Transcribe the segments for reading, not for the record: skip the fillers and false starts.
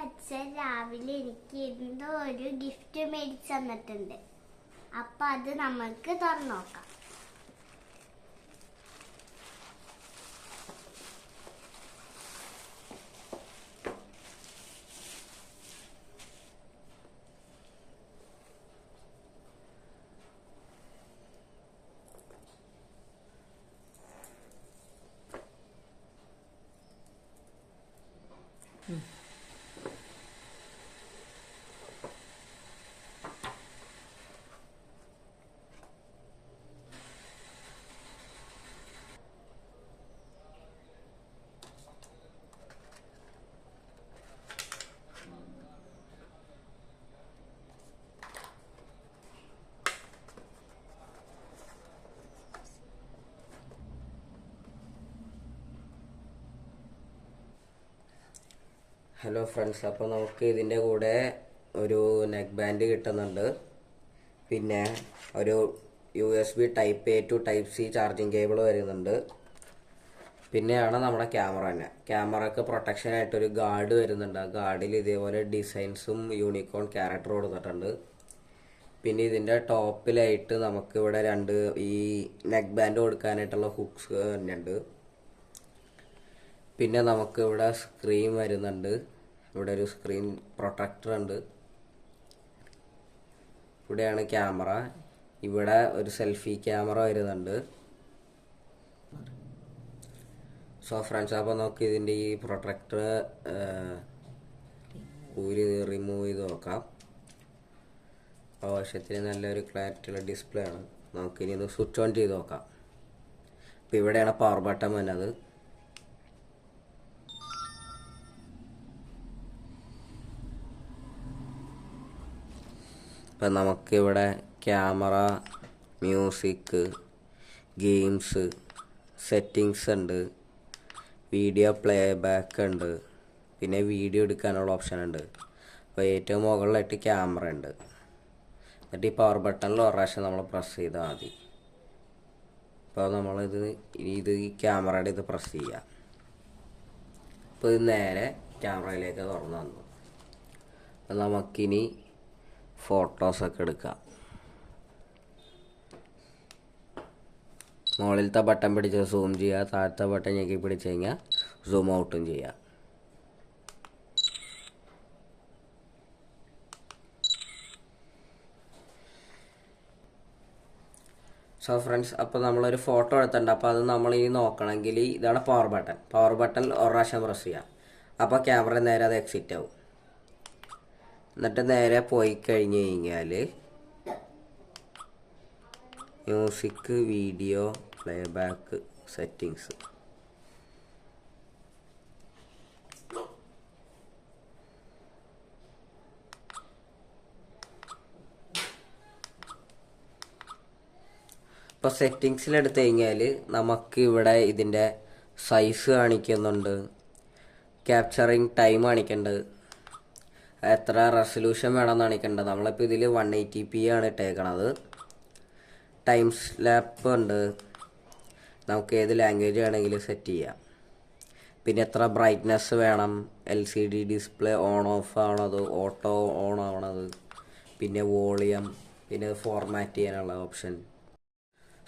അച്ഛൻ രാവിലെ എനിക്ക് എന്തോ ഒരു ഗിഫ്റ്റ് മേടിച്ചു തന്നിട്ടുണ്ട്. അപ്പൊ അത് നമുക്ക് തുറന്നു നോക്കാം. ഹലോ ഫ്രണ്ട്സ്, അപ്പോൾ നമുക്ക് ഇതിൻ്റെ കൂടെ ഒരു നെക്ക് ബാൻഡ് കിട്ടുന്നുണ്ട്. പിന്നെ ഒരു USB Type A to Type C charging cable വരുന്നുണ്ട്. പിന്നെയാണ് നമ്മുടെ ക്യാമറ തന്നെ. ക്യാമറയ്ക്ക് പ്രൊട്ടക്ഷനായിട്ടൊരു ഗാർഡ് വരുന്നുണ്ട്. ആ ഗാർഡിൽ ഇതേപോലെ ഡിസൈൻസും യൂണിക്കോൺ ക്യാരക്ടർ കൊടുത്തിട്ടുണ്ട്. പിന്നെ ഇതിൻ്റെ ടോപ്പിലായിട്ട് നമുക്കിവിടെ ഈ നെക്ക് ബാൻഡ് കൊടുക്കാനായിട്ടുള്ള ഹുക്സ് തന്നെയുണ്ട്. പിന്നെ നമുക്ക് ഇവിടെ സ്ക്രീൻ വരുന്നുണ്ട്. ഇവിടെ ഒരു സ്ക്രീൻ പ്രൊട്ടക്ടർ ഉണ്ട്. ഇവിടെയാണ് ക്യാമറ. ഇവിടെ ഒരു സെൽഫി ക്യാമറ വരുന്നുണ്ട്. സോ ഫ്രണ്ട്സ്, അപ്പോൾ നമുക്ക് ഇതിൻ്റെ ഈ പ്രൊട്ടക്ടർ റിമൂവ് ചെയ്ത് നോക്കാം. ആവശ്യത്തിന് നല്ലൊരു ക്ലാരിറ്റിയുള്ള ഡിസ്പ്ലേ ആണ്. നമുക്കിനി ഇത് സ്വിച്ച് ഓൺ ചെയ്ത് നോക്കാം. അപ്പോൾ ഇവിടെയാണ് പവർ ബട്ടൺ വന്നത്. ഇപ്പം നമുക്കിവിടെ ക്യാമറ, മ്യൂസിക്, ഗെയിംസ്, സെറ്റിങ്സ് ഉണ്ട്, വീഡിയോ പ്ലേ ബാക്ക് ഉണ്ട്, പിന്നെ വീഡിയോ എടുക്കാനുള്ള ഓപ്ഷൻ ഉണ്ട്. അപ്പോൾ ഏറ്റവും മുകളിലായിട്ട് ക്യാമറ ഉണ്ട്. എന്നിട്ട് ഈ പവർ ബട്ടണിൽ ഒരു പ്രാവശ്യം നമ്മൾ പ്രസ് ചെയ്താൽ മതി. അപ്പോൾ ഇത് ഈ ക്യാമറയുടെ ഇത് പ്രസ് ചെയ്യുക. അപ്പോൾ ഇത് നേരെ ക്യാമറയിലേക്ക് തുറന്നു തന്നു. അപ്പോൾ നമുക്കിനി ഫോട്ടോസൊക്കെ എടുക്കാം. മുകളിലത്തെ ബട്ടൺ പിടിച്ച് സൂം ചെയ്യുക, താഴത്തെ ബട്ടൺ ഞെക്കി പിടിച്ച് കഴിഞ്ഞാൽ സൂം ഔട്ടും ചെയ്യുക. സോ ഫ്രണ്ട്സ്, അപ്പോൾ നമ്മളൊരു ഫോട്ടോ എടുത്തിട്ടുണ്ട്. അപ്പോൾ അത് നമ്മൾ ഇനി നോക്കണമെങ്കിൽ ഇതാണ് പവർ ബട്ടൺ. പവർ ബട്ടൺ ഒരു പ്രാവശ്യം പ്രസ് ചെയ്യുക. അപ്പോൾ ക്യാമറ നേരെ അത് എക്സിറ്റ് ആവും. എന്നിട്ട് നേരെ പോയി കഴിഞ്ഞ് കഴിഞ്ഞാൽ music, video play back, settings. ഇപ്പോൾ സെറ്റിങ്സിലെടുത്ത് കഴിഞ്ഞാൽ നമുക്ക് ഇവിടെ ഇതിൻ്റെ സൈസ് കാണിക്കുന്നുണ്ട്, ക്യാപ്ചറിങ് ടൈം കാണിക്കുന്നുണ്ട്, എത്ര റെസൊല്യൂഷൻ വേണമെന്ന് കാണിക്കേണ്ടത്. നമ്മളിപ്പോൾ ഇതിൽ 180p ആണ് ഇട്ടേക്കണത്. ടൈം സ്ലാപ്പ് ഉണ്ട്. നമുക്ക് ഏത് ലാംഗ്വേജ് വേണമെങ്കിലും സെറ്റ് ചെയ്യാം. പിന്നെ എത്ര ബ്രൈറ്റ്നെസ് വേണം, LCD ഡിസ്പ്ലേ ഓൺ ഓഫ് ആവണത്, ഓട്ടോ ഓൺ ആവണത്, പിന്നെ വോളിയം, പിന്നെ ഫോർമാറ്റ് ചെയ്യാനുള്ള ഓപ്ഷൻ.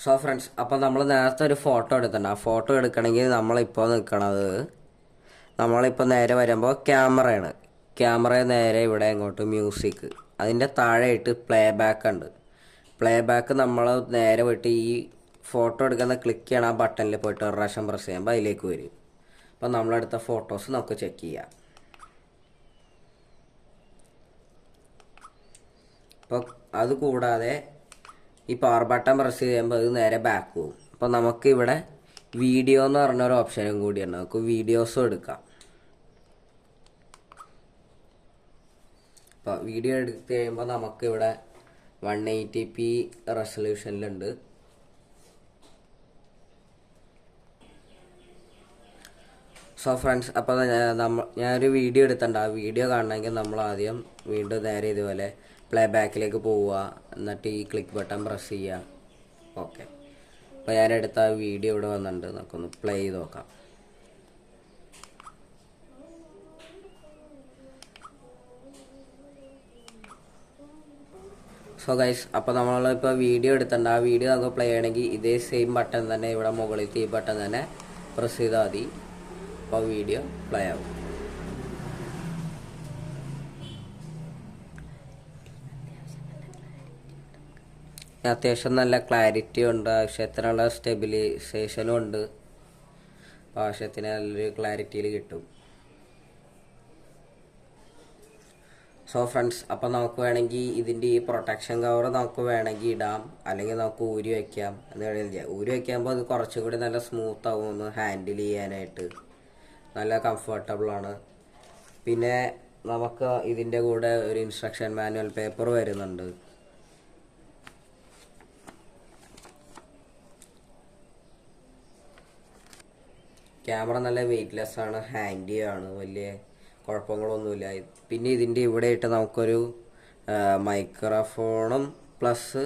സോ ഫ്രണ്ട്സ്, അപ്പോൾ നമ്മൾ നേരത്തെ ഒരു ഫോട്ടോ എടുത്തിട്ടുണ്ട്. ആ ഫോട്ടോ എടുക്കണമെങ്കിൽ നമ്മളിപ്പോൾ നമ്മളിപ്പോൾ നേരെ വരുമ്പോൾ ക്യാമറയാണ്. ക്യാമറ നേരെ ഇവിടെ ഇങ്ങോട്ട് മ്യൂസിക്, അതിൻ്റെ താഴെയായിട്ട് പ്ലേ ബാക്ക് ഉണ്ട്. പ്ലേ ബാക്ക് നമ്മൾ നേരെ വിട്ട് ഈ ഫോട്ടോ എടുക്കുന്ന ക്ലിക്ക് ചെയ്യണം. ആ ബട്ടണിൽ പോയിട്ട് ഒരു പ്രാവശ്യം പ്രസ് ചെയ്യുമ്പോൾ അതിലേക്ക് വരും. അപ്പോൾ നമ്മളെടുത്ത ഫോട്ടോസ് നമുക്ക് ചെക്ക് ചെയ്യാം. അപ്പോൾ അതുകൂടാതെ ഈ പവർ ബട്ടൺ പ്രസ് ചെയ്യുമ്പോൾ അത് നേരെ ബാക്ക് പോകും. അപ്പോൾ നമുക്കിവിടെ വീഡിയോ എന്ന് പറഞ്ഞൊരു ഓപ്ഷനും കൂടിയാണ്. നമുക്ക് വീഡിയോസും എടുക്കാം. അപ്പോൾ വീഡിയോ എടുത്ത് കഴിയുമ്പോൾ നമുക്കിവിടെ 180p റെസൊല്യൂഷനിലുണ്ട്. സോ ഫ്രണ്ട്സ്, അപ്പോൾ ഞാനൊരു വീഡിയോ എടുത്തിട്ടുണ്ട്. ആ വീഡിയോ കാണണമെങ്കിൽ നമ്മൾ ആദ്യം വീണ്ടും നേരെ ഇതുപോലെ പ്ലേ ബാക്കിലേക്ക് പോവുക, എന്നിട്ട് ഈ ക്ലിക്ക് ബട്ടൺ പ്രസ് ചെയ്യുക. ഓക്കെ, അപ്പോൾ ഞാനെടുത്ത ആ വീഡിയോ ഇവിടെ വന്നിട്ടുണ്ട്. നമുക്കൊന്ന് പ്ലേ ചെയ്ത് നോക്കാം. സോ ഗൈസ്, അപ്പോൾ നമ്മളിപ്പോൾ വീഡിയോ എടുത്തിട്ടുണ്ട്. ആ വീഡിയോ നമുക്ക് പ്ലേ ചെയ്യണമെങ്കിൽ ഇതേ സെയിം ബട്ടൺ തന്നെ, ഇവിടെ മുകളിലത്തെ ഈ ബട്ടൺ തന്നെ പ്രസ് ചെയ്താൽ മതി. അപ്പോൾ വീഡിയോ പ്ലേ ആവും. അത്യാവശ്യം നല്ല ക്ലാരിറ്റി ഉണ്ട്, ആവശ്യത്തിനുള്ള സ്റ്റെബിലൈസേഷനും ഉണ്ട്. ആവശ്യത്തിന് നല്ലൊരു ക്ലാരിറ്റിയിൽ കിട്ടും. സോ ഫ്രണ്ട്സ്, അപ്പം നമുക്ക് വേണമെങ്കിൽ ഇതിൻ്റെ ഈ പ്രൊട്ടക്ഷൻ കവർ നമുക്ക് വേണമെങ്കിൽ ഇടാം, അല്ലെങ്കിൽ നമുക്ക് ഊരി വയ്ക്കാം എന്ന് വേണമെങ്കിൽ ചെയ്യാം. ഊരി വയ്ക്കുമ്പോൾ അത് കുറച്ചും കൂടി നല്ല സ്മൂത്ത് ആവും, ഒന്ന് ഹാൻഡിൽ ചെയ്യാനായിട്ട് നല്ല കംഫർട്ടബിളാണ്. പിന്നെ നമുക്ക് ഇതിൻ്റെ കൂടെ ഒരു ഇൻസ്ട്രക്ഷൻ മാനുവൽ പേപ്പർ വരുന്നുണ്ട്. ക്യാമറ നല്ല വെയ്റ്റ്ലെസ് ആണ്, ഹാൻഡി ആണ്, വലിയ കുഴപ്പങ്ങളൊന്നുമില്ല. പിന്നെ ഇതിൻ്റെ ഇവിടെ ഇട്ട് നമുക്കൊരു മൈക്രോഫോണും പ്ലസ്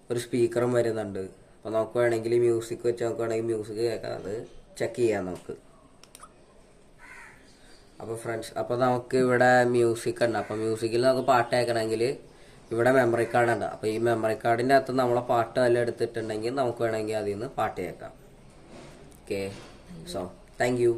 ഒരു സ്പീക്കറും വരുന്നുണ്ട്. അപ്പോൾ നമുക്ക് വേണമെങ്കിൽ മ്യൂസിക് വെച്ച് നമുക്ക് വേണമെങ്കിൽ മ്യൂസിക് കേൾക്കാം, അത് ചെക്ക് ചെയ്യാം നമുക്ക്. അപ്പോൾ ഫ്രണ്ട്സ്, അപ്പോൾ നമുക്ക് ഇവിടെ മ്യൂസിക് ഉണ്ട്. അപ്പോൾ മ്യൂസിക്കിൽ നമുക്ക് പാട്ട് കേൾക്കണമെങ്കിൽ ഇവിടെ മെമ്മറി കാർഡ് ഉണ്ട്. അപ്പോൾ ഈ മെമ്മറി കാർഡിൻ്റെ അകത്ത് നമ്മളെ പാട്ട് എല്ലാം എടുത്തിട്ടുണ്ടെങ്കിൽ നമുക്ക് വേണമെങ്കിൽ അതിൽ നിന്ന് പാട്ട് കേൾക്കാം. Okay, so thank you.